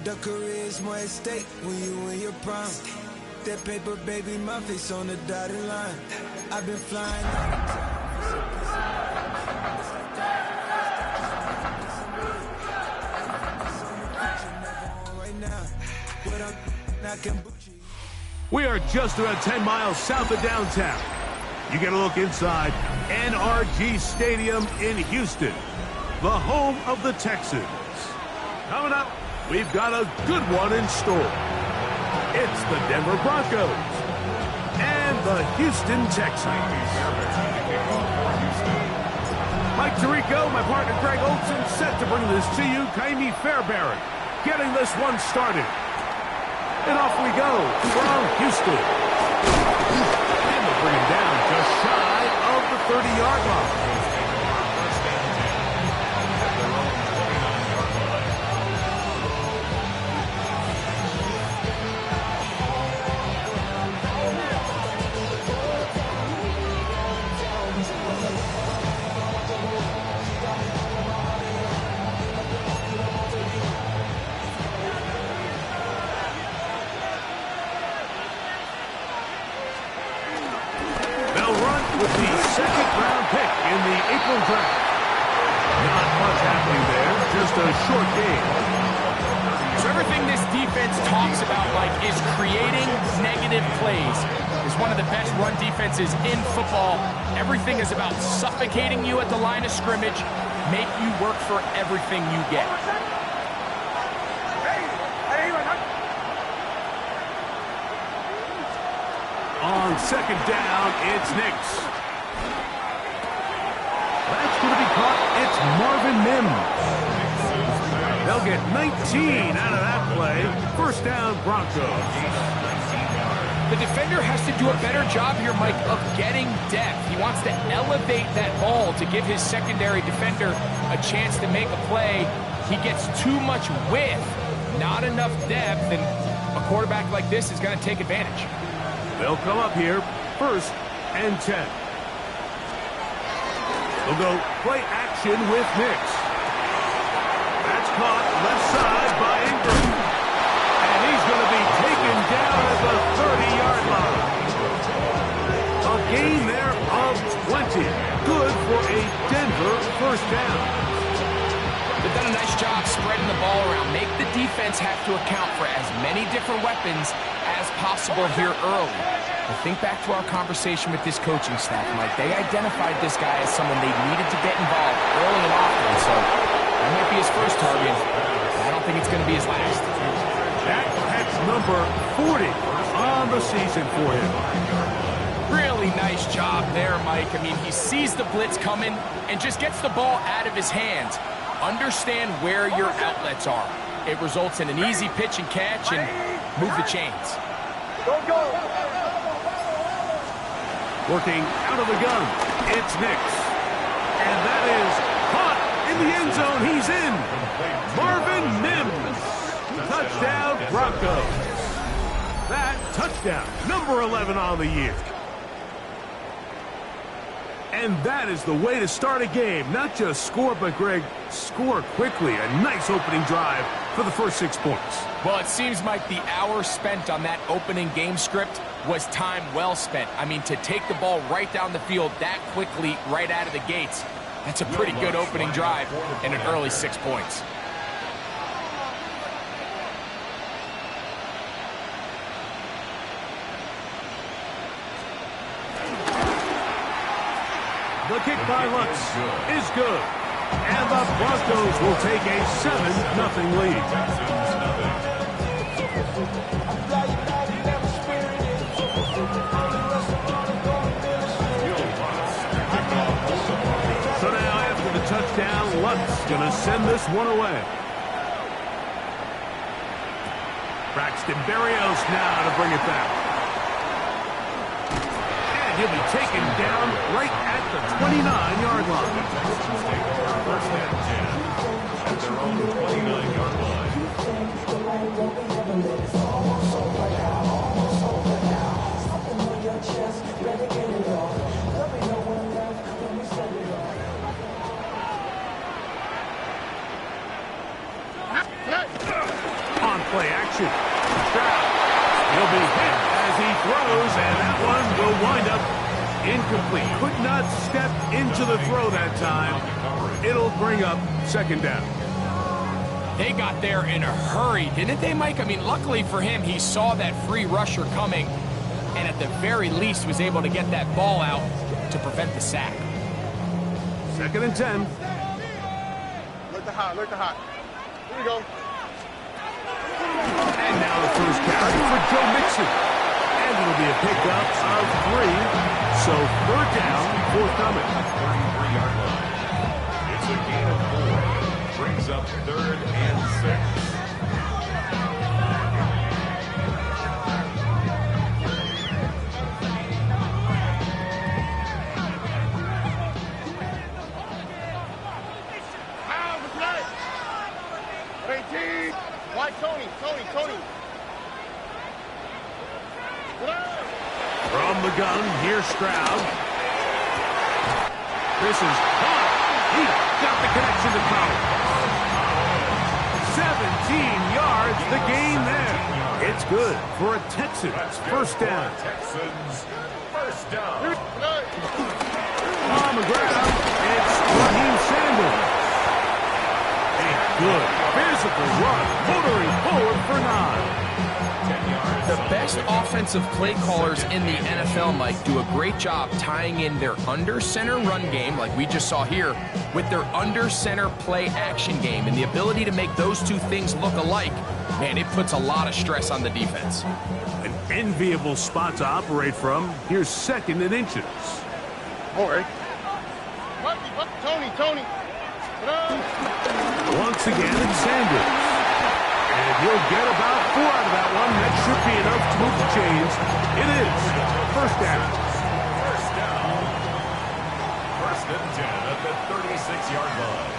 The career is more at stake when you in your prime. That paper, baby, my face on the dotted line. I've been flying. We are just about 10 miles south of downtown. You get a look inside NRG Stadium in Houston, the home of the Texans. Coming up, we've got a good one in store. It's the Denver Broncos and the Houston Texans. Mike Tirico, my partner Greg Olson, set to bring this to you. Kaimi Fairbairn getting this one started. And off we go from Houston. And they'll bring him down just shy of the 30-yard line. With the second-round pick in the April draft. Not much happening there, just a short game. So everything this defense talks about, Mike, is creating negative plays. It's one of the best run defenses in football. Everything is about suffocating you at the line of scrimmage, make you work for everything you get. On second down, it's Nix. That's going to be caught. It's Marvin Mims. They'll get 19 out of that play. First down, Broncos. The defender has to do a better job here, Mike, of getting depth. He wants to elevate that ball to give his secondary defender a chance to make a play. He gets too much width, not enough depth, and a quarterback like this is going to take advantage. They'll come up here, first and 10. They'll go play action with Nix. That's caught left side by Ingram. And he's going to be taken down at the 30-yard line. A gain there of 20. Good for a Denver first down. They've done a nice job spreading the ball around. Make the defense have to account for as many different weapons as possible here early. But think back to our conversation with this coaching staff, Mike. They identified this guy as someone they needed to get involved early and often. So that might be his first target. I don't think it's going to be his last. That's number 40 on the season for him. Really nice job there, Mike. I mean, he sees the blitz coming and just gets the ball out of his hands. Understand where your outlets are. It results in an easy pitch and catch and move the chains. Go. Working out of the gun, it's Nix. And that is caught in the end zone. He's in. Marvin Mims. Touchdown, Broncos. That touchdown, number 11 on the year. And that is the way to start a game. Not just score, but, Greg, score quickly. A nice opening drive for the first 6 points. Well, it seems like the hour spent on that opening game script was time well spent. I mean, to take the ball right down the field that quickly, right out of the gates, that's a pretty good opening drive and an early 6 points. The kick by Lutz is good. And the Broncos will take a 7-0 lead. So now after the touchdown, Lutz going to send this one away. Braxton Berrios now to bring it back. He'll be taken down right at the 29-yard line. First and 10 at their own 29-yard line. On Play action. Stroud. He'll be hit as he throws, and that one will wind up incomplete. Could not step into the throw that time. It'll bring up second down. They got there in a hurry, didn't they, Mike? I mean, luckily for him, he saw that free rusher coming, and at the very least was able to get that ball out to prevent the sack. 2nd and 10. Look the hot, look the hot. Here we go. And now the first carry for Joe Mixon. And it'll be a pickup of 3. So 3rd down, forthcoming. 33-yard line. It's a gain of 4. Brings up 3rd and 6. Tony. From the gun, here's Stroud. This is hot. He got the connection to Powell. 17 yards, the gain there. It's good for a Texans first down. Texans first down. On the ground, it's Raheem Sanders. A good physical run, motoring forward for 9. The best offensive play callers in the NFL, Mike, do a great job tying in their under-center run game, like we just saw here, with their under-center play action game. And the ability to make those two things look alike, man, it puts a lot of stress on the defense. An enviable spot to operate from. Here's 2nd and inches. All right. Tony. Once again, it's Sanders. And he'll get about 4 out of that one. That should be enough to move the chains. It is. First down. First and 10 at the 36-yard line.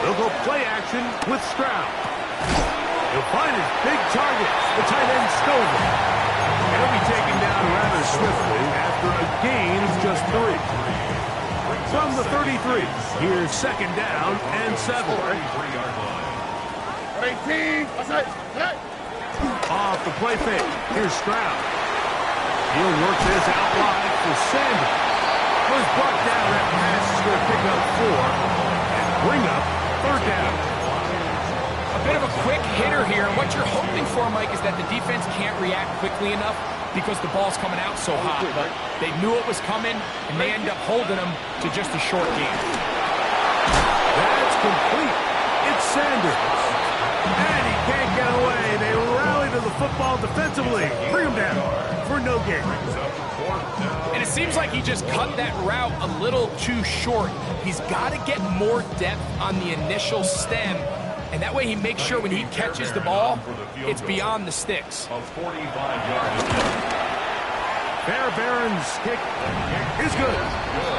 They'll go play action with Stroud. He'll find his big target, the tight end Stover. And he'll be taken down rather swiftly after a gain of just 3. From the 33, here's 2nd down and 7. 33-yard line. 18. Off the play fake. Here's Stroud. He'll work this out wide for Sanders. Was brought down. That pass is going to pick up 4 and bring up 3rd down. A bit of a quick hitter here. What you're hoping for, Mike, is that the defense can't react quickly enough because the ball's coming out so hot. But they knew it was coming, and they end up holding them to just a short game. That's complete. It's Sanders. And he can't get away. They rally to the football defensively. Bring him down for no gain. And it seems like he just cut that route a little too short. He's got to get more depth on the initial stem, and that way he makes sure when he catches the ball, it's beyond the sticks. Fairbairn's kick is good.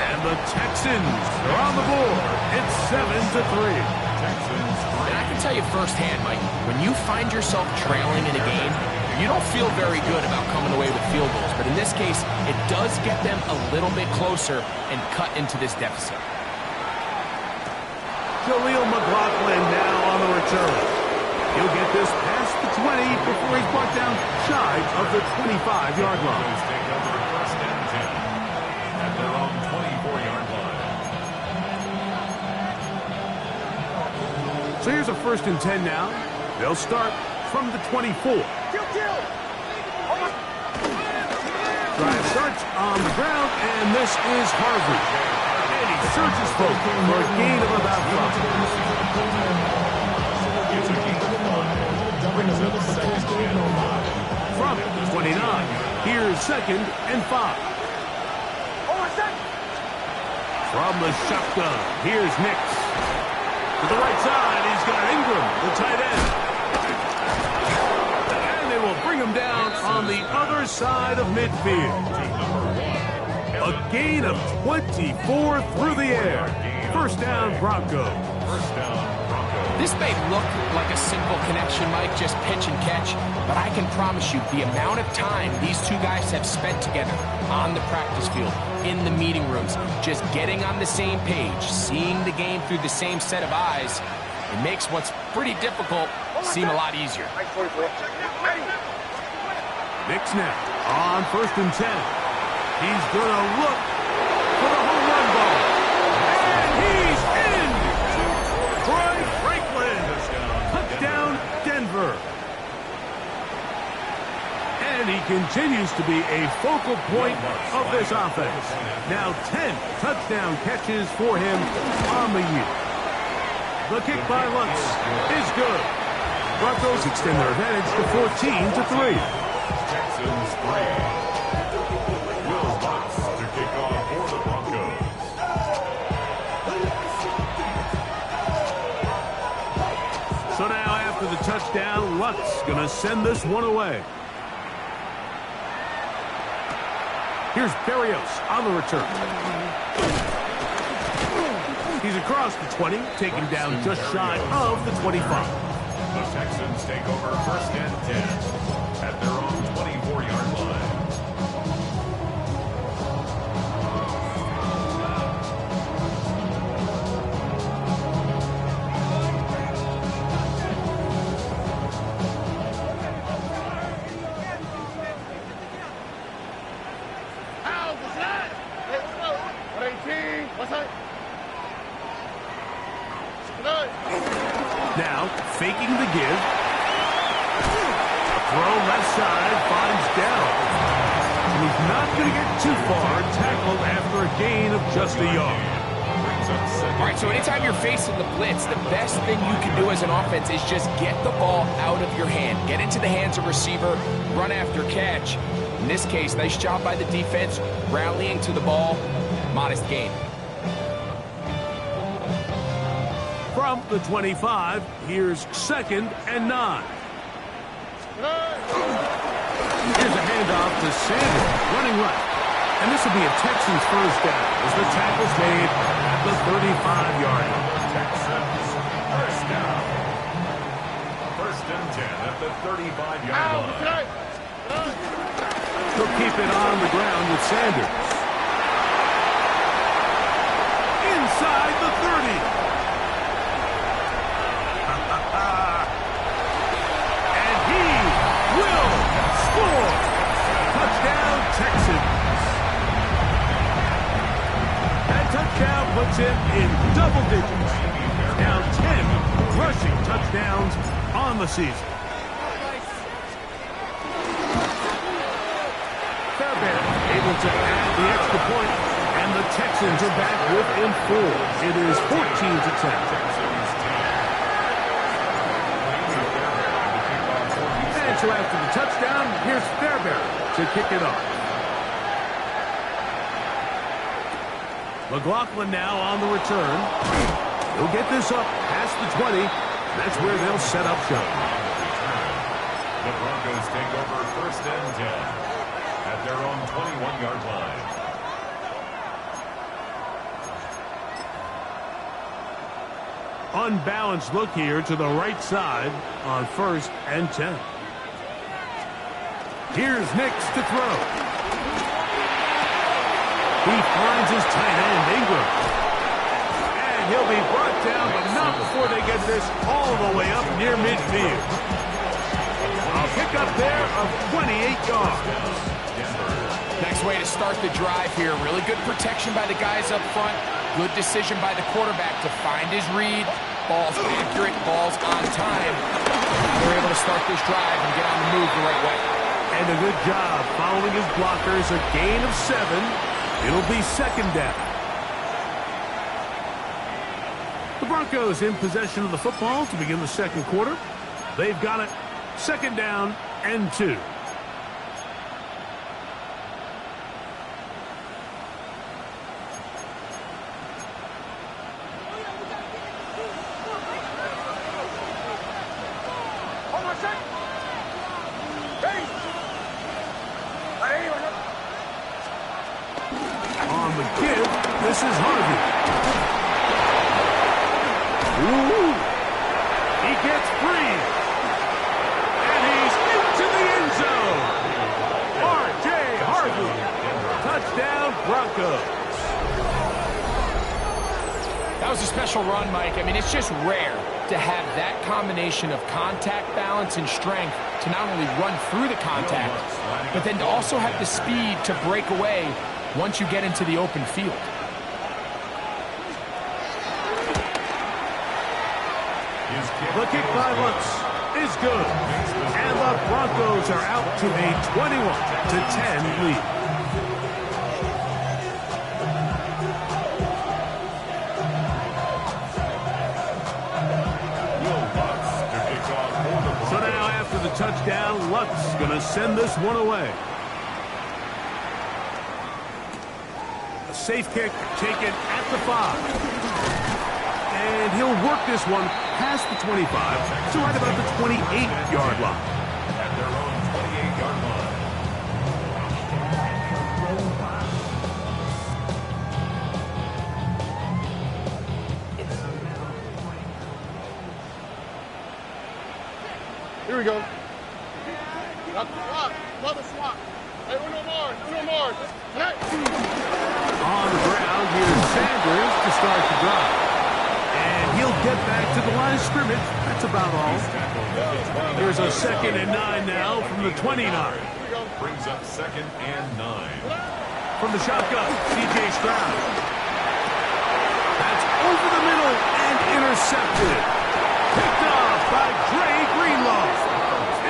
And the Texans are on the board. It's 7-3. And I can tell you firsthand, Mike, when you find yourself trailing in a game, you don't feel very good about coming away with field goals. But in this case, it does get them a little bit closer and cut into this deficit. Jaleel McLaughlin now on the return. He'll get this past the 20 before he's brought down shy of the 25-yard line. Take over 1st and 10 at their own 24-yard line. So here's a 1st and 10 now. They'll start from the 24. Drive starts on the ground, and this is Harvey. And he surges forward for a gain of about 5. From 29, here's 2nd and 5. From the shotgun, here's Nix. To the right side, he's got Ingram, the tight end. And they will bring him down on the other side of midfield. A gain of 24 through the air. First down, Broncos. This may look like a simple connection, Mike, just pitch and catch, but I can promise you the amount of time these two guys have spent together on the practice field, in the meeting rooms, just getting on the same page, seeing the game through the same set of eyes, it makes what's pretty difficult seem a lot easier. Nix now on 1st and 10. He's going to look for the home run ball. And he's in! Troy Franklin. Touchdown, Denver. And he continues to be a focal point of this offense. Now 10 touchdown catches for him on the year. The kick by Lutz is good. Broncos extend their advantage to 14-3. Texans 3. Will Lutz to kick off for the Broncos. So now after the touchdown, Lutz going to send this one away. Here's Berrios on the return. He's across the 20, taken down just shy of the 25. The Texans take over 1st and 10 at their own 24-yard line. Now, faking the give. A throw left side, finds down. And he's not going to get too far, tackled after a gain of just a yard. All right, so anytime you're facing the blitz, the best thing you can do as an offense is just get the ball out of your hand. Get into the hands of receiver, run after catch. In this case, nice job by the defense, rallying to the ball, modest gain. From the 25, here's 2nd and 9. Here's a handoff to Sanders, running right. And this will be a Texans first down as the tackle's made at the 35-yard line. Texans first down. 1st and 10 at the 35-yard line. He'll keep it on the ground with Sanders. Inside the 30. And he will score. Touchdown, Texans. That touchdown puts him in double digits. Now 10 rushing touchdowns on the season. Fairbairn able to add the extra point, and the Texans are back within 4. It is 14-10. So after the touchdown, here's Fairbairn to kick it off. McLaughlin now on the return. He'll get this up past the 20. That's where they'll set up shop. The Broncos take over 1st and 10 at their own 21-yard line. Unbalanced look here to the right side on 1st and 10. Here's Nix to throw. He finds his tight end, Ingram. And he'll be brought down, but not before they get this all the way up near midfield. A pickup there of 28 yards. Nice way to start the drive here. Really good protection by the guys up front. Good decision by the quarterback to find his read. Ball's accurate, ball's on time. They're able to start this drive and get on the move the right way. And a good job following his blockers. A gain of 7. It'll be 2nd down. The Broncos in possession of the football to begin the 2nd quarter. They've got it 2nd down and 2. On the give, this is Harvey. Ooh, he gets free. And he's into the end zone. R.J. Harvey. Touchdown, Broncos. That That was a special run, Mike. I mean, it's just rare to have that combination of contact balance and strength to not only run through the contact, but then to also have the speed to break away once you get into the open field. The kick by Lutz is good. And the Broncos are out to a 21-10 lead. So now after the touchdown, Lutz going to send this one away. A safe kick taken at the 5. And he'll work this one past the 25 to right about the 28-yard line. At their own 28-yard line. Here we go. Swap. Another swap. Hey, no more. No more. Hey. On the ground, here's Sanders to start the drive. And he'll get back to the line of scrimmage. That's about all. Here's a 2nd and 9 now from the 29. Brings up 2nd and 9. From the shotgun, C.J. Stroud. That's over the middle and intercepted. Picked off by Dre Greenlaw.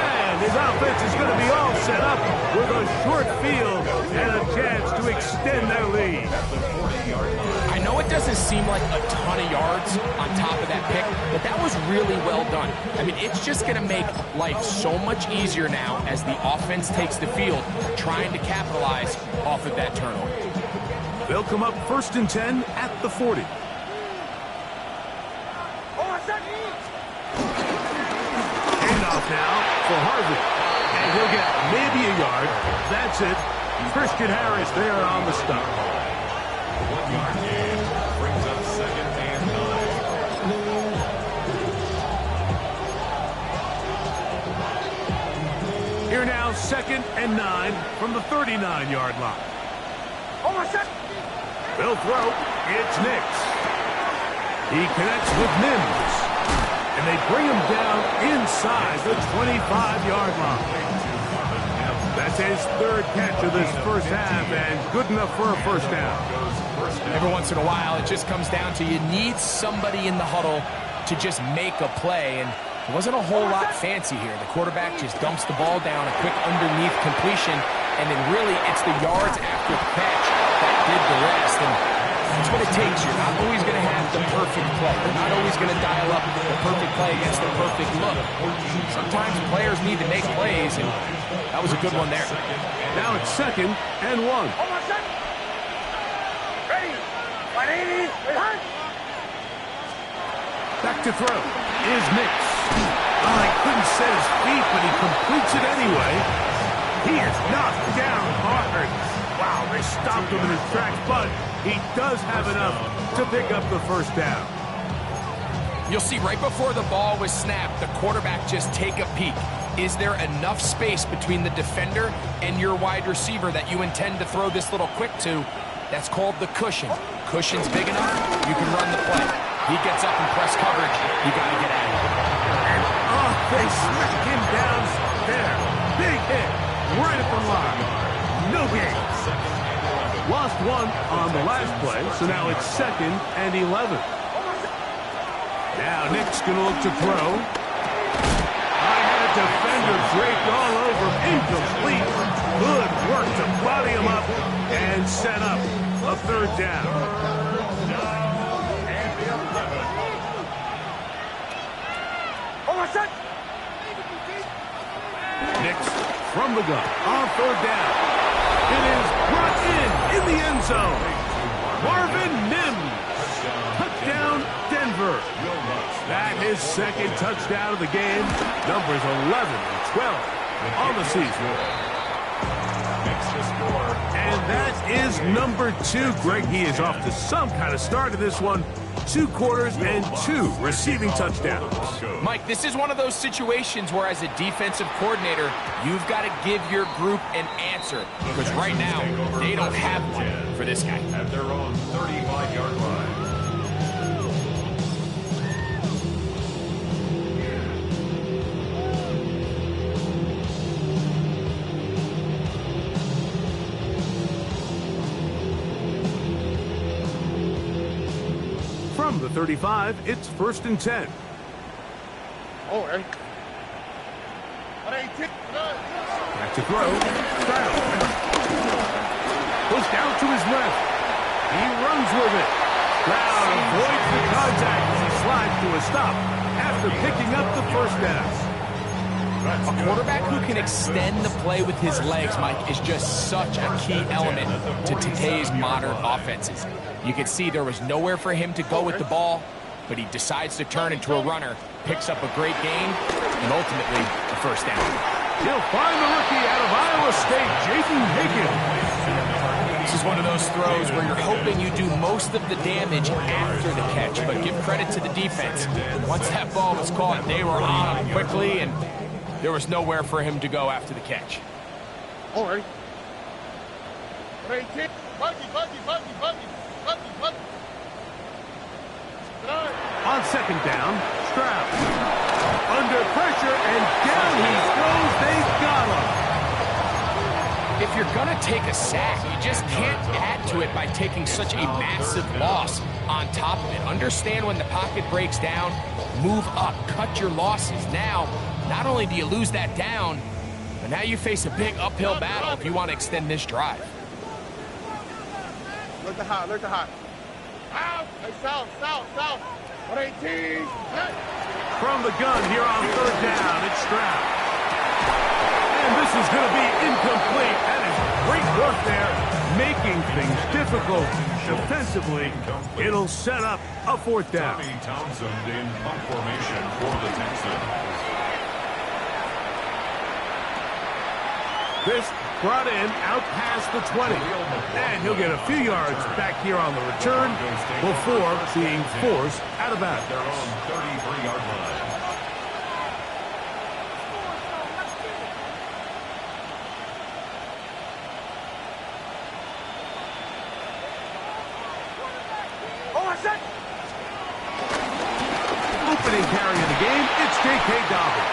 And his offense is going to be all set up with a short field and a chance to extend their lead. I know it doesn't seem like a ton of yards on top of that pick, but that was really well done. I mean, it's just going to make life so much easier now as the offense takes the field, trying to capitalize off of that turnover. They'll come up 1st and 10 at the 40. Handoff now for Harvey. And he'll get maybe a yard. That's it. Christian Harris there on the stop. 1-yard gain. Brings up 2nd and 9. Here now, 2nd and 9 from the 39-yard line. They'll throw. It's Nix. He connects with Mims. And they bring him down inside the 25-yard line. That's his 3rd catch of this first half and good enough for a first down. Every once in a while, it just comes down to you need somebody in the huddle to just make a play. And it wasn't a whole lot fancy here. The quarterback just dumps the ball down, a quick underneath completion, and then really it's the yards after the catch that did the rest. And that's what it takes. You're not always going to have the perfect play. You're not always going to dial up the perfect play against the perfect look. Sometimes players need to make plays, and that was a good one there. Now it's 2nd and 1. Back to throw is Nix. Oh, he couldn't set his feet, but he completes it anyway. He is knocked down hard. Wow, they stopped him in his tracks, but he does have enough to pick up the first down. You'll see right before the ball was snapped, the quarterback just take a peek. Is there enough space between the defender and your wide receiver that you intend to throw this little quick to? That's called the cushion. Cushion's big enough, you can run the play. He gets up in press coverage, you got to get out of it. And they smack him down there. Big hit right at the line. No gain. Lost one on the last play, so now it's 2nd and 11. Now Nick's going to look to throw. I had a defender draped all over him. Incomplete. Good work to body him up and set up a 3rd down. Nick's from the gun on 3rd down. It is brought in the end zone. Marvin Mims. Touchdown, Denver. That his 2nd touchdown of the game. Numbers 11 and 12 on the season. And that is number 2. Greg, he is off to some kind of start in this one. 2 quarters and 2 receiving touchdowns. Mike, this is one of those situations where as a defensive coordinator, you've got to give your group an answer. Because right now, they don't have one for this guy. At their own 35-yard line. 35, it's 1st and 10. Oh, hey. Back to throw. Stroud. Goes down to his left. He runs with it. Stroud avoids the contact as he slides to a stop after picking up the first down. A quarterback who can extend the play with his legs, Mike, is just such a key element to today's modern offenses. You can see there was nowhere for him to go with the ball, but he decides to turn into a runner, picks up a great gain, and ultimately a first down. He'll find the rookie out of Iowa State, Jaden Higgins. This is one of those throws where you're hoping you do most of the damage after the catch, but give credit to the defense. Once that ball was caught, they were on him quickly, and there was nowhere for him to go after the catch. All right. On 2nd down, Stroud. Under pressure, and down he goes. They've got him. If you're going to take a sack, you just can't add to it by taking such a massive loss on top of it. Understand when the pocket breaks down, move up, cut your losses. Now, not only do you lose that down, but now you face a big uphill battle if you want to extend this drive. Look the hot, look the hot. Out! Hey, south. 118. From the gun here on 3rd down, it's Stroud. And this is going to be incomplete. That is great work there, making things difficult defensively. It'll set up a 4th down. Tommy Townsend in punt formation for the Texans. This brought in out past the 20. And he'll get a few yards back here on the return before being forced out of bounds. Their own 33-yard line. Opening carry of the game, it's J.K. Dobbins.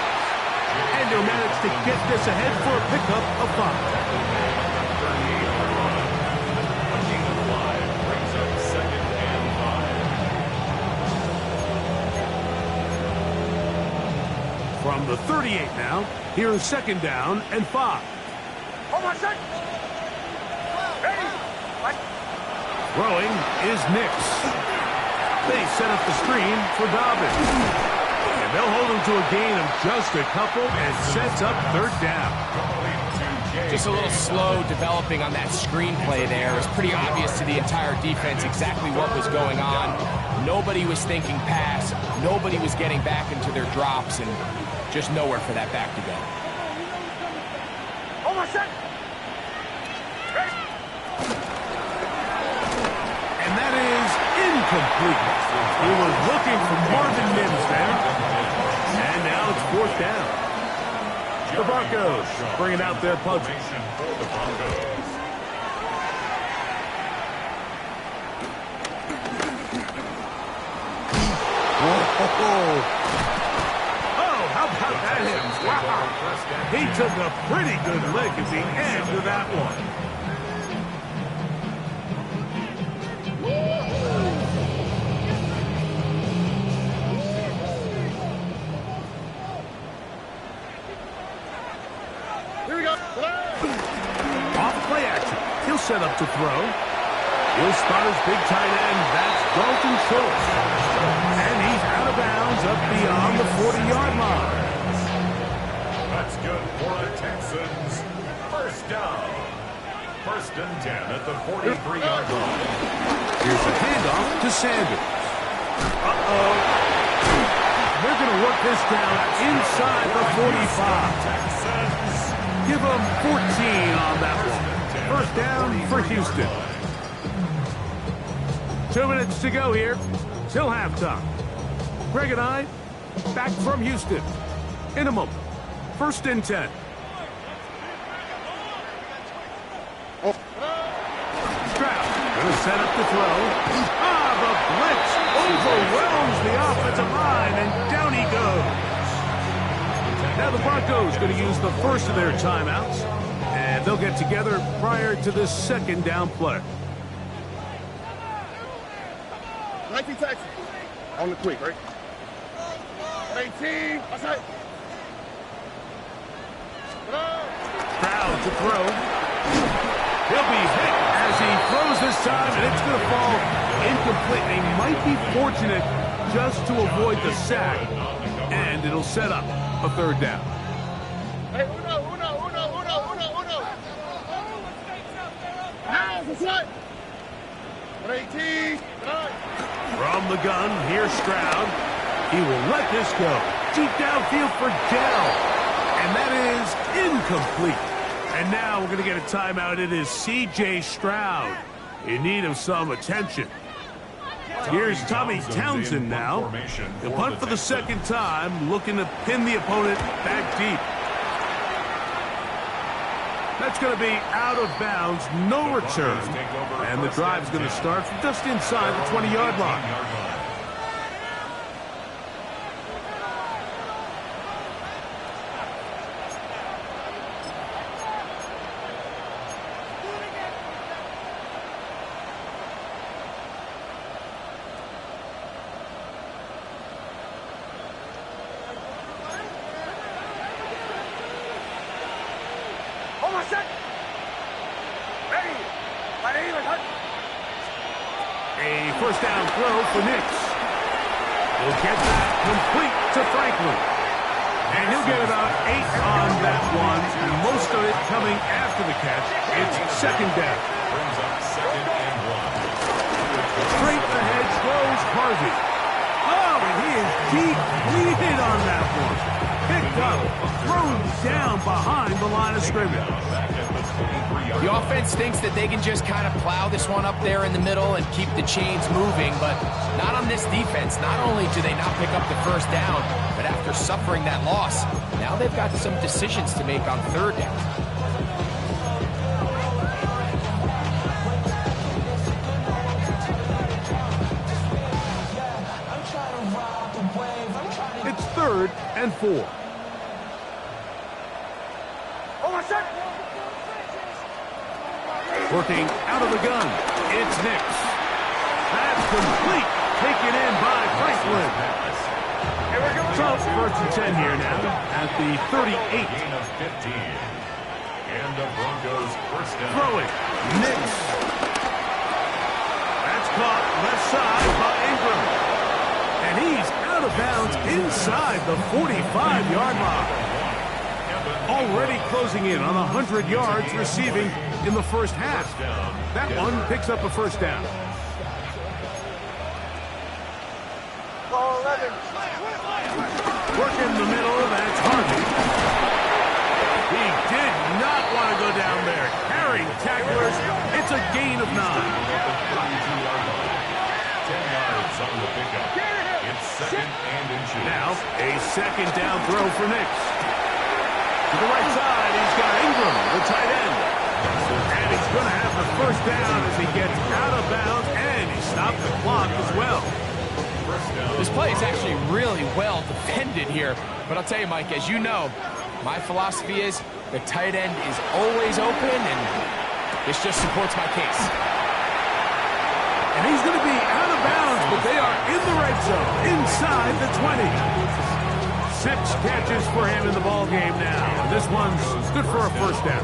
And he'll manage to get this ahead for a pickup of 5. 38-yard line. A gain of 5 brings up 2nd and 5. From the 38 now, here's 2nd down and 5. Throwing is Nix. They set up the screen for Dobbins. And they'll hold him to a gain of just a couple and sets up 3rd down. Just a little slow developing on that screenplay there. It was pretty obvious to the entire defense exactly what was going on. Nobody was thinking pass. Nobody was getting back into their drops, and just nowhere for that back to go. And that is incomplete. He was looking for Marvin Mims there. And now it's 4th down. The Broncos bringing out their punter. Oh, how about that hit? Wow. He took a pretty good lick at the end of that one. Set up to throw. He'll start his big tight end. That's Dalton Schultz. And he's out of bounds up beyond the 40-yard line. That's good for the Texans. First down. 1st and 10 at the 43-yard line. Here's a handoff to Sanders. Uh-oh. They're going to work this down inside the 45. Give them 14 on that one. 1st down for Houston. 2 minutes to go here till halftime. Greg and I back from Houston in a moment. 1st and 10. Stroud going to set up the throw. The blitz overwhelms the offensive line, and down he goes. Now the Broncos going to use the first of their timeouts. And they'll get together prior to this 2nd down play. 19 Texans. On the quick, right? 18. Outside. Crowd to throw. He'll be hit as he throws this time, and it's going to fall incomplete. They might be fortunate just to avoid the sack, and it'll set up a third down. Hey, uno. Now, outside. 18. From the gun, here's Stroud. He will let this go. Deep downfield for Dell. And that is incomplete. And now we're going to get a timeout. It is C.J. Stroud in need of some attention. Here's Tommy Townsend now. He'll punt for the second time, looking to pin the opponent back deep. That's going to be out of bounds, no return. And the drive's going to start from just inside the 20-yard line. A first down throw for Nix. He'll get that complete to Franklin. And he'll get about 8 on that one. Most of it coming after the catch. It's second down. Brings up 2nd and 1. Straight ahead throws Harvey. Oh, and he is deep leaded on that one. Picked up, thrown down behind the line of scrimmage. The offense thinks that they can just kind of plow this one up there in the middle and keep the chains moving, but not on this defense. Not only do they not pick up the first down, but after suffering that loss, now they've got some decisions to make on third down. It's 3rd and 4. Working out of the gun, it's Nix. That's complete. Taken in by Franklin. Tough 1st and 10 here now at the 38. Gain of 15. And the Broncos first down. Throwing, Nix. That's caught left side by Ingram. And he's out of bounds inside the 45-yard line. Already closing in on 100 yards receiving in the first half. That one picks up a first down. Working the middle, that's Harvey. He did not want to go down there. Carrying tacklers, it's a gain of 9. 10 yards on the pickup. It's 2nd and inches. Now, a second down throw for Nix. To the right side, he's got Ingram, the tight end. And he's going to have the first down as he gets out of bounds, and he stopped the clock as well. This play is actually really well defended here. But I'll tell you, Mike, as you know, my philosophy is the tight end is always open, and this just supports my case. And he's going to be out of bounds, but they are in the red zone, inside the 20. 6 catches for him in the ball game now. This one's good for a first down.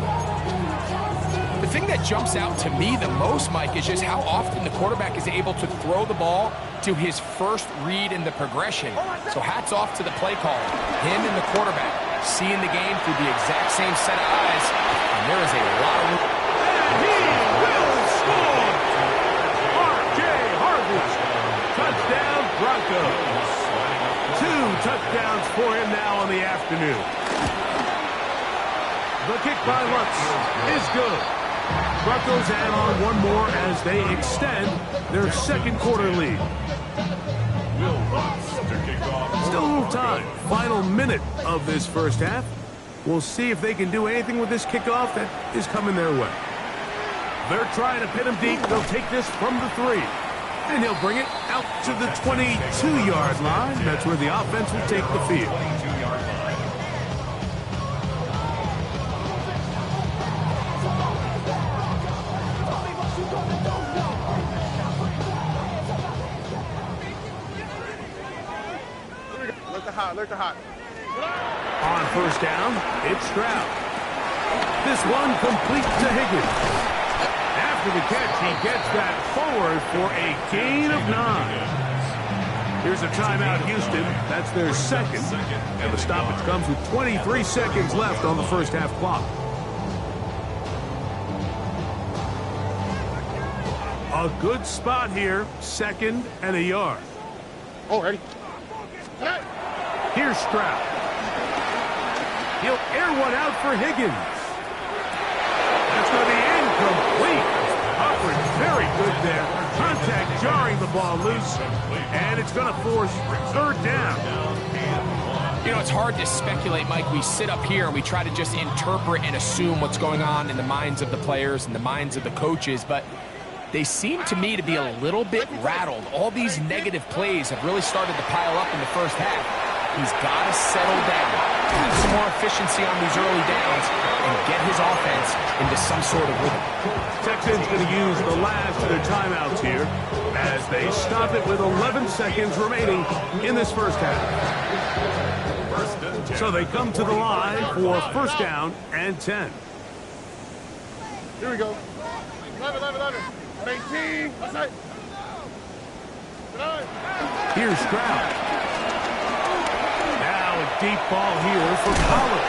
The thing that jumps out to me the most, Mike, is just how often the quarterback is able to throw the ball to his first read in the progression. So hats off to the play caller. Him and the quarterback seeing the game through the exact same set of eyes. And there is a lot of room. And he will score! R.J. Harvey. Touchdown, Broncos. 2 touchdowns for him now on the afternoon. The kick by Lutz is good. Broncos add on one more as they extend their second quarter lead. Still a little time. Final minute of this first half. We'll see if they can do anything with this kickoff that is coming their way. They're trying to pin him deep. They'll take this from the 3. And he'll bring it out to the 22-yard line. That's where the offense will take the field. Let the hot, let the hot. On first down, it's Stroud. This one complete to Higgins. After the catch, he gets that forward for a gain of 9. Here's a timeout, Houston. That's their second. And the stoppage comes with 23 seconds left on the first half clock. A good spot here, 2nd and a yard. Oh, ready. Here's Stroud. He'll air one out for Higgins. That's going to be incomplete. Awkward, very good there. Contact jarring the ball loose, and it's going to force 3rd down. You know, it's hard to speculate, Mike. We sit up here and we try to just interpret and assume what's going on in the minds of the players and the minds of the coaches, but they seem to me to be a little bit rattled. All these negative plays have really started to pile up in the first half. He's got to settle down, have some more efficiency on these early downs, and get his offense into some sort of rhythm. Texans going to use the last of their timeouts here as they stop it with 11 seconds remaining in this first half. So they come to the line for 1st down and 10. Here we go. 11. 18. That's it. Here's Stroud. Now a deep ball here for Collins.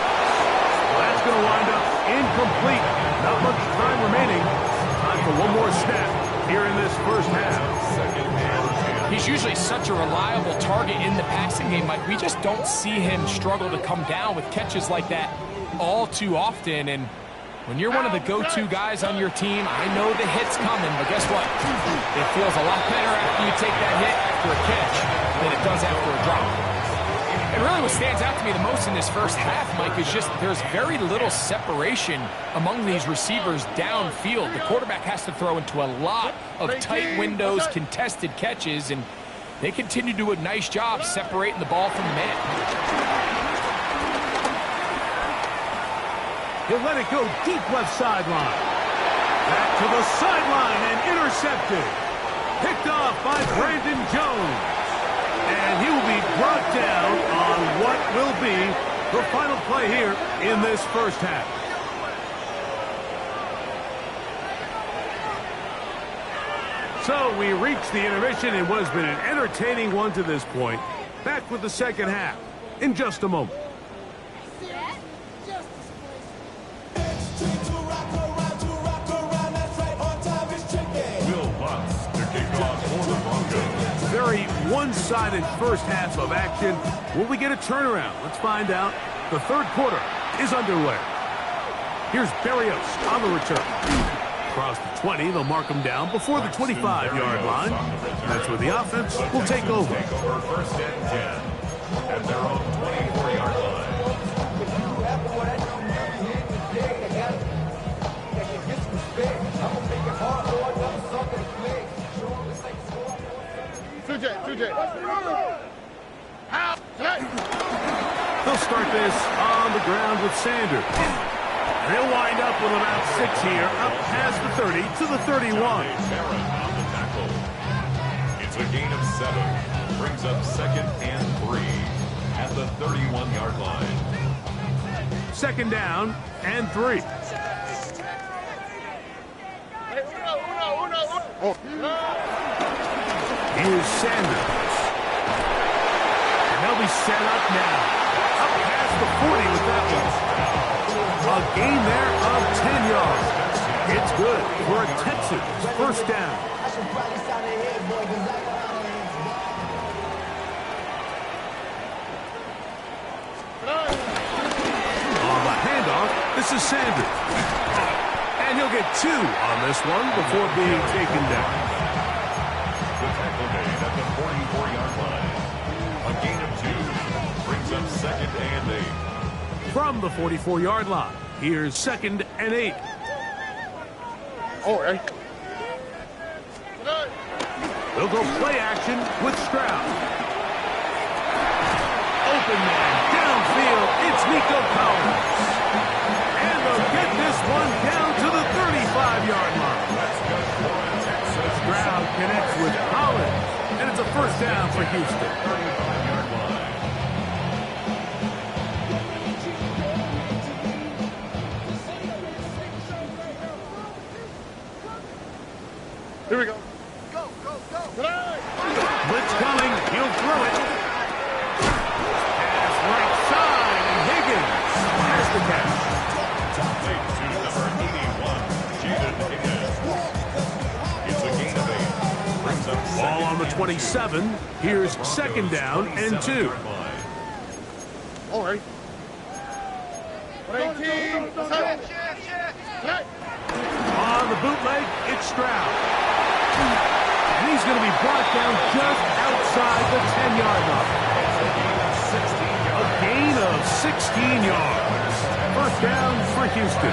That's going to wind up incomplete. Not much time remaining. Time for one more snap here in this first half. He's usually such a reliable target in the passing game, Mike. We just don't see him struggle to come down with catches like that all too often. And when you're one of the go-to guys on your team, I know the hit's coming, but guess what? It feels a lot better after you take that hit after a catch than it does after a drop. And really what stands out to me the most in this first half, Mike, is just there's very little separation among these receivers downfield. The quarterback has to throw into a lot of tight windows, contested catches, and they continue to do a nice job separating the ball from the man. He'll let it go deep left sideline. Back to the sideline and intercepted. Picked off by Brandon Jones. And he will be brought down on what will be the final play here in this first half. So we reached the intermission. It has been an entertaining one to this point. Back with the second half in just a moment. Very one-sided first half of action. Will we get a turnaround? Let's find out. The third quarter is underway. Here's Berrios on the return. Across the 20, they'll mark him down before the 25-yard line. That's where the offense will take over. 1st and 10 at their own 24-yard line. 2J. They'll start this on the ground with Sanders. He'll wind up with about 6 here, up past the 30 to the 31. It's a gain of 7. Brings up 2nd and 3 at the 31-yard line. 2nd down and 3. Here's Sanders. And they'll be set up now. Up past the 40 with that one. A gain there of 10 yards. It's good for a Texans 1st down. On the handoff, this is Sanders. And he'll get 2 on this one before being taken down. The tackle made at the 44-yard line. A gain of 2 brings up 2nd and 8. From the 44-yard line, here's 2nd and 8. Oh, right. They'll go play action with Stroud. Open man, downfield, it's Nico Collins. And they'll get this one down to the 35-yard line. Stroud connects with Collins, and it's a 1st down for Houston. 35-yard line. 27. Here's second down and 2. All right. 18. On the bootleg, it's Stroud. And he's going to be brought down just outside the 10-yard line. A gain of 16 yards. First down for Houston.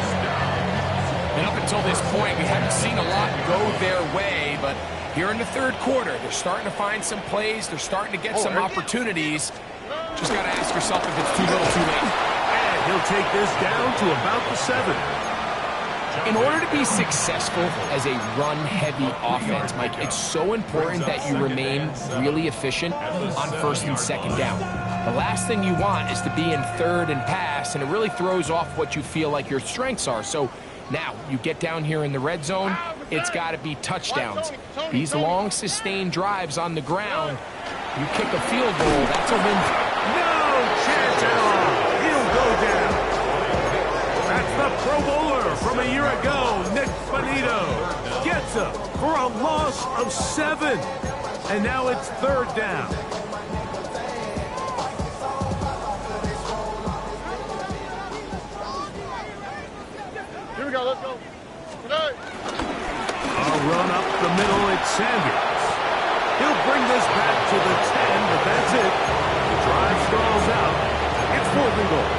And up until this point, we haven't seen a lot go their way, but here in the third quarter, they're starting to find some plays. They're starting to get some opportunities. Just got to ask yourself if it's too little, too late. And he'll take this down to about the 7. In order to be successful as a run-heavy offense, Mike, it's so important that you remain really efficient on first and second down. The last thing you want is to be in third and pass, and it really throws off what you feel like your strengths are. So now you get down here in the red zone, it's got to be touchdowns. These long, sustained drives on the ground, you kick a field goal, that's a win. No chance at all. He'll go down. That's the Pro Bowler from a year ago, Nick Bonito. Gets up for a loss of 7. And now it's third down. Here we go, let's go. Good. A run up the middle, it's Sanders. He'll bring this back to the 10, but that's it. The drive stalls out. It's 4th and goal.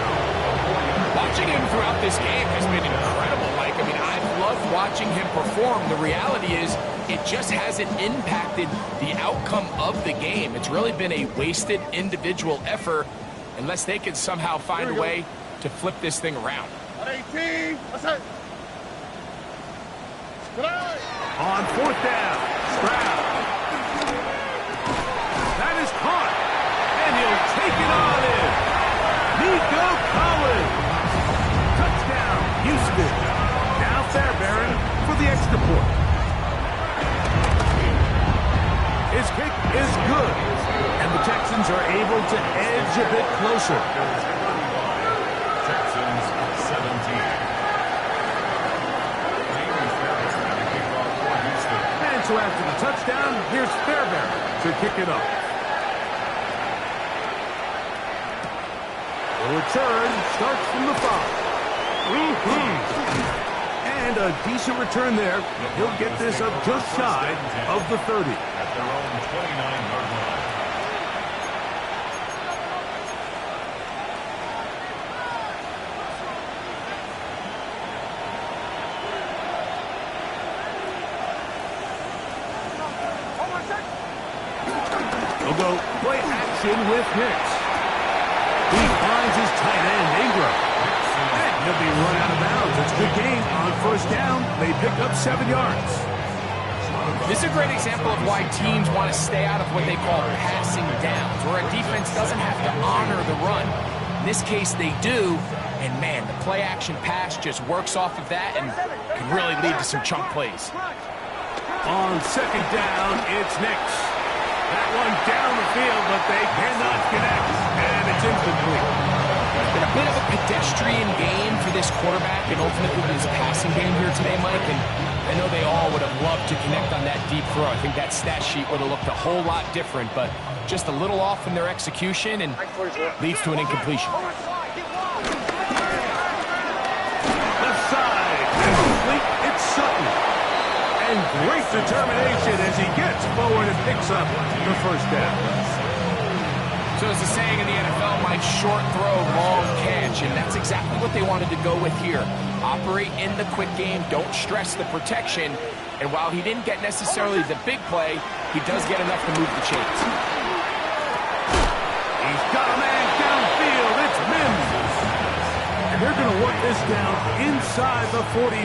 Watching him throughout this game has been incredible, Mike. I mean, I've loved watching him perform. The reality is it just hasn't impacted the outcome of the game. It's really been a wasted individual effort unless they can somehow find a way to flip this thing around. 18. Let's hit. Good. On 4th down, Stroud. That is caught, and he'll take it on in. Nico Collins. Touchdown, Houston. Now Fairbairn for the extra point. His kick is good, and the Texans are able to edge a bit closer. Texans 17. And so after the touchdown, here's Fairbairn to kick it off. The return starts from the 5. And a decent return there. He'll get this up just shy of the 30. At their own 29-yard line. They'll go play action with Hicks. He finds his tight end, Ingram. And he'll be run out of bounds. It's a good game on first down. They pick up 7 yards. This is a great example of why teams want to stay out of what they call passing downs, where a defense doesn't have to honor the run. In this case, they do. And, man, the play-action pass just works off of that and can really lead to some chunk plays. On second down, it's Nicks. That one down the field, but they cannot connect, and it's incomplete. It's been a bit of a pedestrian game for this quarterback and ultimately his passing game here today, Mike, and I know they all would have loved to connect on that deep throw. I think that stat sheet would have looked a whole lot different, but just a little off in their execution and leads to an incompletion. Left side, incomplete, it's Sutton. And great determination as he gets forward and picks up the first down. So as the saying in the NFL, Mike, short throw, long catch, and that's exactly what they wanted to go with here. Operate in the quick game, don't stress the protection, and while he didn't get necessarily the big play, he does get enough to move the chains. He's got a man downfield, it's Mims. And they're going to work this down inside the 45.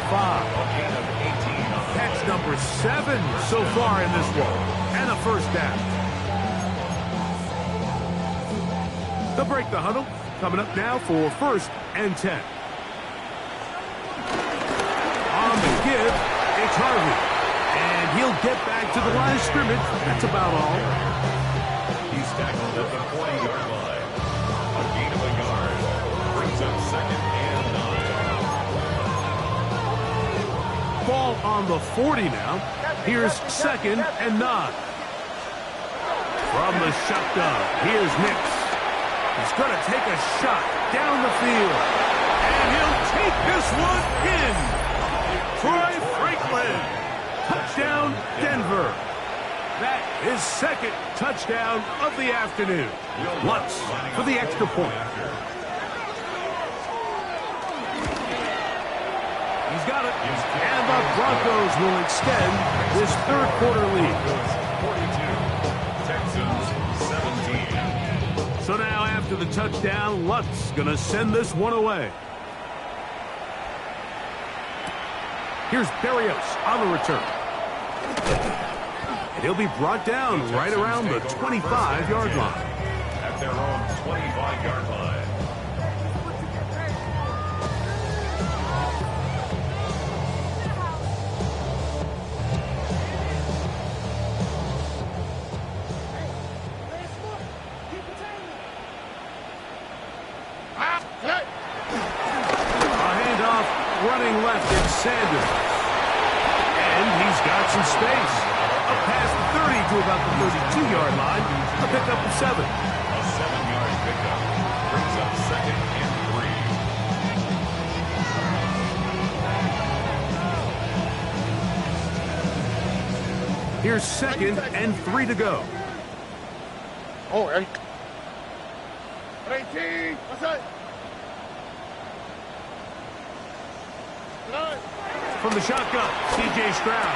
Catch number 7 so far in this one, and a first down. They'll break the huddle. Coming up now for 1st and 10. On the give, it's Harvey. And he'll get back to the line of scrimmage. That's about all. He's tackled at the 40-yard line. A gain of a yard. Brings up 2nd and 9. Ball on the 40 now. Here's 2nd and 9. From the shotgun, here's Nix. He's going to take a shot down the field. And he'll take this one in. Troy Franklin. Touchdown, Denver. That is second touchdown of the afternoon. Lutz for the extra point. He's got it. And the Broncos will extend this third quarter lead. 42, Texans 17. So now after the touchdown, Lutz going to send this one away. Here's Berrios on the return. And he'll be brought down right around the 25-yard line. At their own 25-yard line. A handoff running left in Sanders. And he's got some space. Up past the 30 to about the 32-yard line. A pickup of 7. A 7-yard pickup brings up second and 3. Here's second and 3 to go. Oh, 18. What's that? 9. From the shotgun, C.J. Stroud.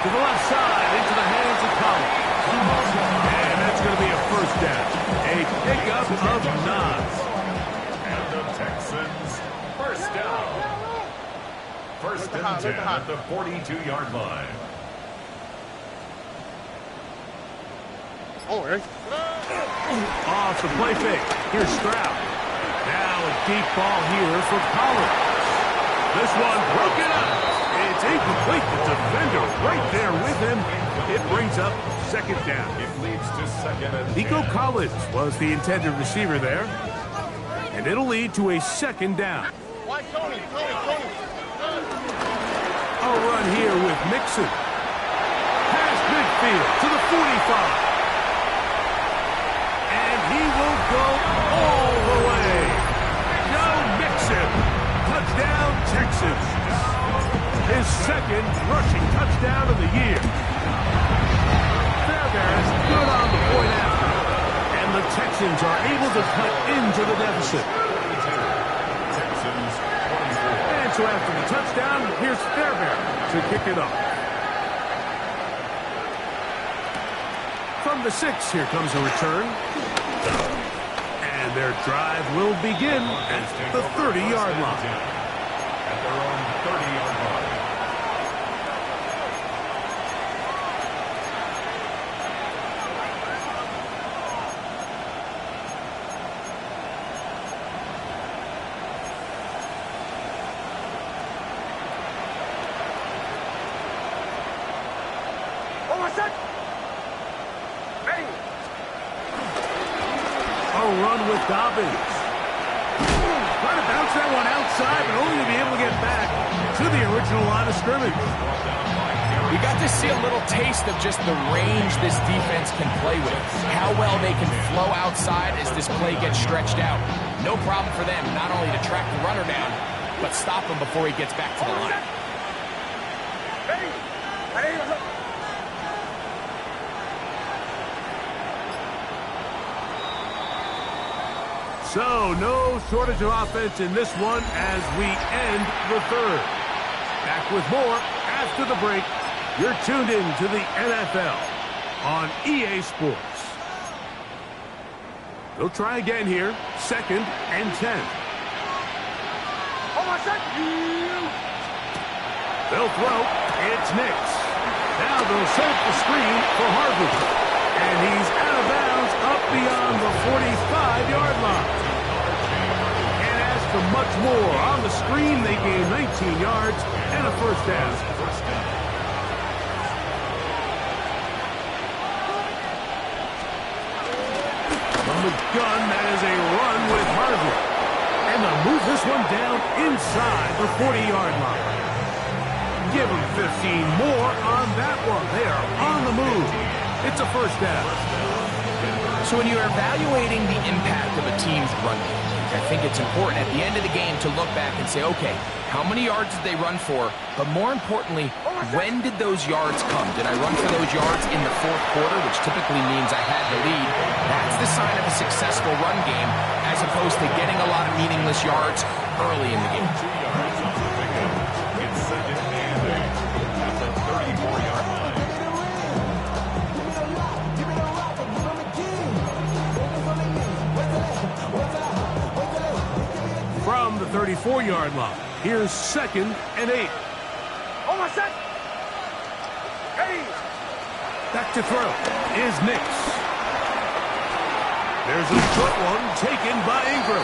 To the left side, into the hands of Collins. And that's going to be a first down. A pickup of 9. And the Texans, first down. First and 10 at the 42-yard line. Oh, Off the play fake. Here's Stroud. Now a deep ball here for Collins. This one broken up. It's incomplete. The defender right there with him. It brings up second down. It leads to second and 10. Nico Collins was the intended receiver there. And it'll lead to a second down. why Tony? A run here with Mixon. Past midfield to the 45. And he will go all the way. Joe Mixon. Touchdown, Texans. His second rushing touchdown of the year. Fairbairn is good on the point after. And the Texans are able to cut into the deficit. Texans 24. And so after the touchdown, here's Fairbairn to kick it off. From the 6, here comes a return. And their drive will begin at the 30-yard line. At their own 30-yard line. A run with Dobbins. Trying to bounce that one outside, but only to be able to get back to the original line of scrimmage. We got to see a little taste of just the range this defense can play with. How well they can flow outside as this play gets stretched out. No problem for them not only to track the runner down, but stop him before he gets back to the line. So, no shortage of offense in this one as we end the third. Back with more after the break. You're tuned in to the NFL on EA Sports. They'll try again here. Second and 10. They'll throw. It's Nix. Now they'll set up the screen for Harvey. And he's out of bounds up beyond the 45-yard line. Can't ask for much more. On the screen, they gain 19 yards and a first down. From the gun, that is a run with Harvey. And they'll move this one down inside the 40-yard line. Give them 15 more on that one. They are on the move. It's a first down. So when you're evaluating the impact of a team's run game, I think it's important at the end of the game to look back and say, okay, how many yards did they run for? But more importantly, when did those yards come? Did I run for those yards in the fourth quarter, which typically means I had the lead? That's the sign of a successful run game, as opposed to getting a lot of meaningless yards early in the game. 2 yards on the pickup. It's second and 8 at the 34-yard line. From the 34-yard line, here's second and 8. Back to throw is Nix. There's a short one taken by Ingram.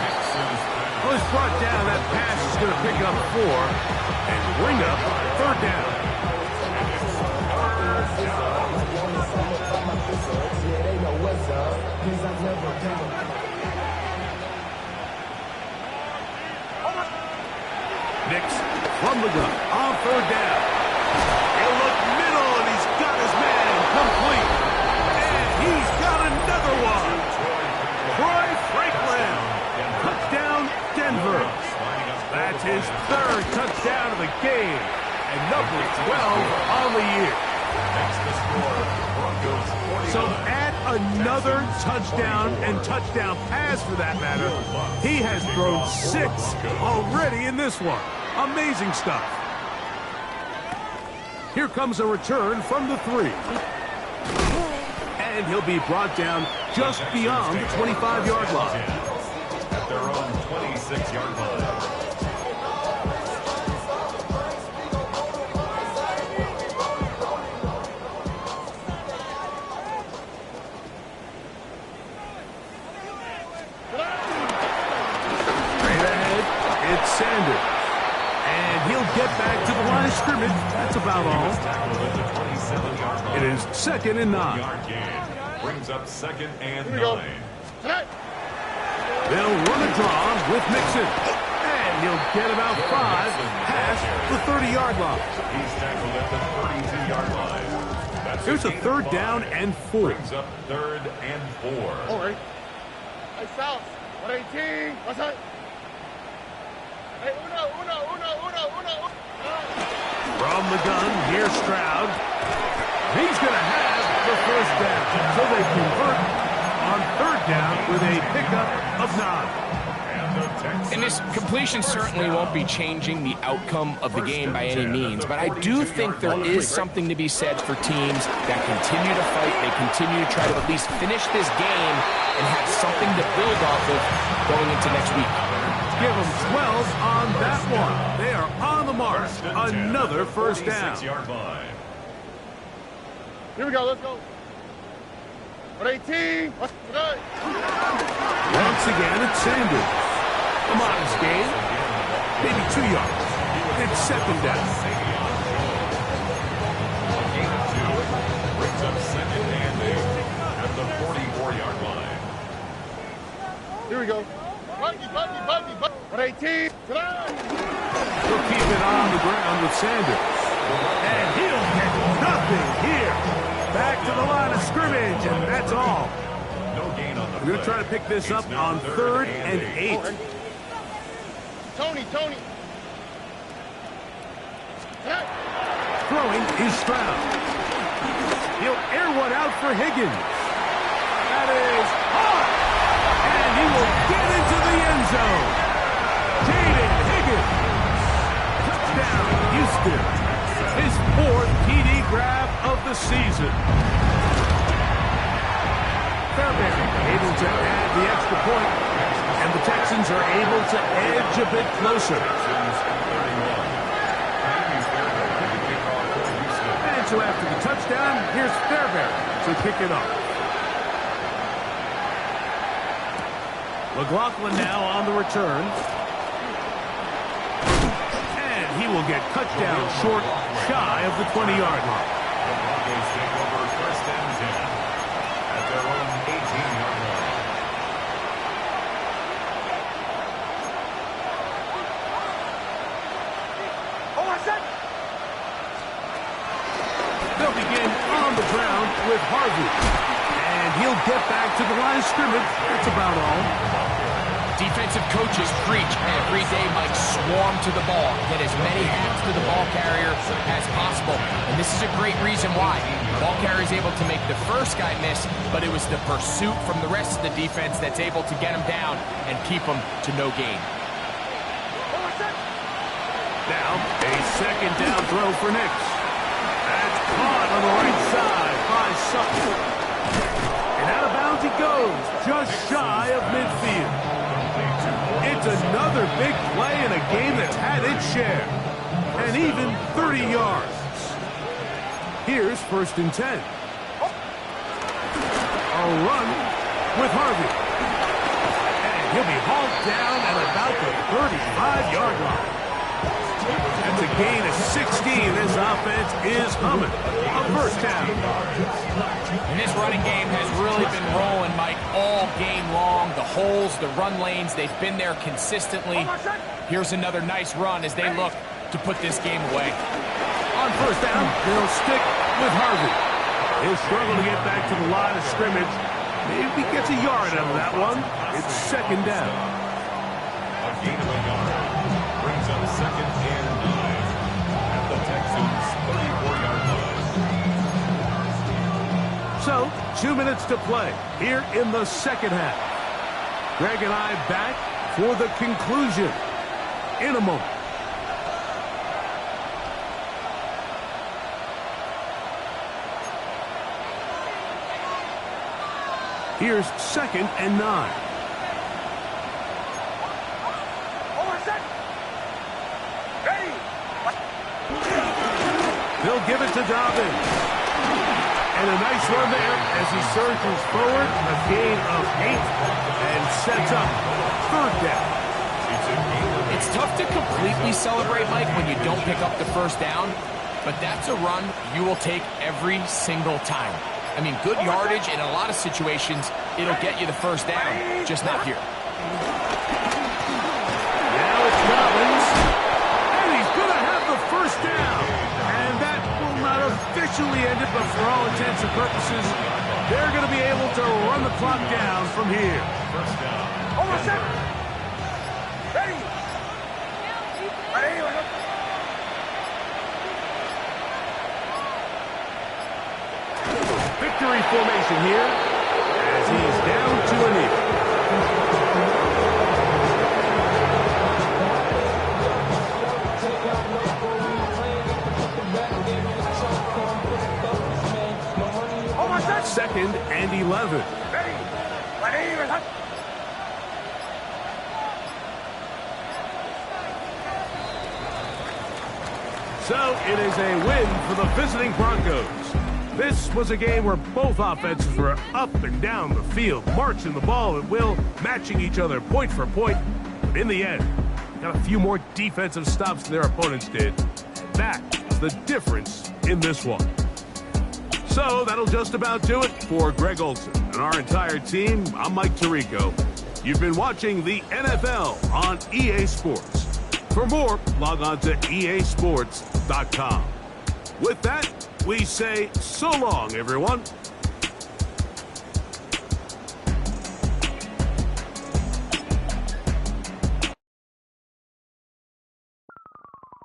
Well, it's brought down. That pass is going to pick up 4 and bring up third down. Nix from the gun on third down. He'll look middle, and he's got his man complete. And he's got another one. Troy Franklin. Touchdown, Denver. That's his third touchdown of the game. And number 12 on the year. That's the score. Broncos 49. So add another touchdown and touchdown pass for that matter. He has thrown 6 already in this one. Amazing stuff. Here comes a return from the 3. And he'll be brought down just beyond the 25-yard line. At their own 26-yard line. Straight ahead, it's Sanders. And he'll get back to the line of scrimmage. That's about all. It is second and 9. Brings up second and 9. They'll run a draw with Mixon. And he'll get about 5 past the 30-yard line. He's tackled at the 32-yard line. That's Here's a third down and 4. Brings up third and 4. All right. Hey, South. 118. What's that? Hey, uno. From the gun, here's Stroud. He's going to have the first down. So they convert on third down with a pickup of 9. And this completion certainly won't be changing the outcome of the game by any means, but I do think there is something to be said for teams that continue to fight. They continue to try to at least finish this game and have something to build off of going into next week. Give them 12 on that one. They are on the mark. Another first down. Here we go. Let's go. 118. What's good? Once again, it's Sanders. A modest gain. Maybe 2 yards. It's second down. Brings up second and 8 at the 44-yard line. Here we go. Buggy. 118. He'll keep it on the ground with Sanders. And he'll get nothing here. Back to the line of scrimmage, and that's all. No gain on the We're going to try to pick this up on third and 8. Tony. Throwing is Stroud. He'll air one out for Higgins. That is hard. And he will get into the end zone. Jaden Higgins. Touchdown, Houston. His 4th TD grab of the season. Fairbairn able to add the extra point, and the Texans are able to edge a bit closer. And so after the touchdown, here's Fairbairn to kick it off. McLaughlin now on the return. And he will get cut down short, shy of the 20-yard line. The Broncos take over first and 10 at their own 18-yard line. They'll begin on the ground with Harvey. And he'll get back to the line of scrimmage. That's about all. Defensive coaches preach every day, Mike, swarm to the ball. Get as many hats to the ball carrier as possible. And this is a great reason why. The ball carrier is able to make the first guy miss, but it was the pursuit from the rest of the defense that's able to get him down and keep him to no gain. Now, a second down throw for Nix. That's caught on the right side by Sutton. And out of bounds he goes, just shy of midfield. It's another big play in a game that's had its share. And even 30 yards. Here's 1st and 10. A run with Harvey. And he'll be hauled down at about the 35-yard line. That's a gain of 16. This offense is humming. A 1st down. And this running game has really been rolling, Mike, all game long. The holes, the run lanes, they've been there consistently. Here's another nice run as they look to put this game away. On 1st down, they'll stick with Harvey. He'll struggle to get back to the line of scrimmage. Maybe he gets a yard out of that one. It's 2nd down. A gain of a yard brings up 2nd and 9 at the Texans' 34-yard line. So, 2 minutes to play here in the 2nd half. Greg and I back for the conclusion in a moment. Here's 2nd and 9. They'll give it to Dobbins. And a nice run there as he surges forward. A gain of 8 and sets up 3rd down. It's tough to completely celebrate, Mike, when you don't pick up the 1st down. But that's a run you will take every single time. I mean, good yardage, and in a lot of situations, it'll get you the 1st down, just not here. Now it's Dobbins, and he's going to have the 1st down. And that will not officially end it, but for all intents and purposes, they're going to be able to run the clock down from here. 1st down. Victory formation here as he's down to a knee. Second and 11. So it is a win for the visiting Broncos. This was a game where both offenses were up and down the field, marching the ball at will, matching each other point for point. But in the end, got a few more defensive stops than their opponents did. That's the difference in this one. So that'll just about do it for Greg Olson and our entire team. I'm Mike Tirico. You've been watching the NFL on EA Sports. For more, log on to easports.com. With that, we say so long, everyone.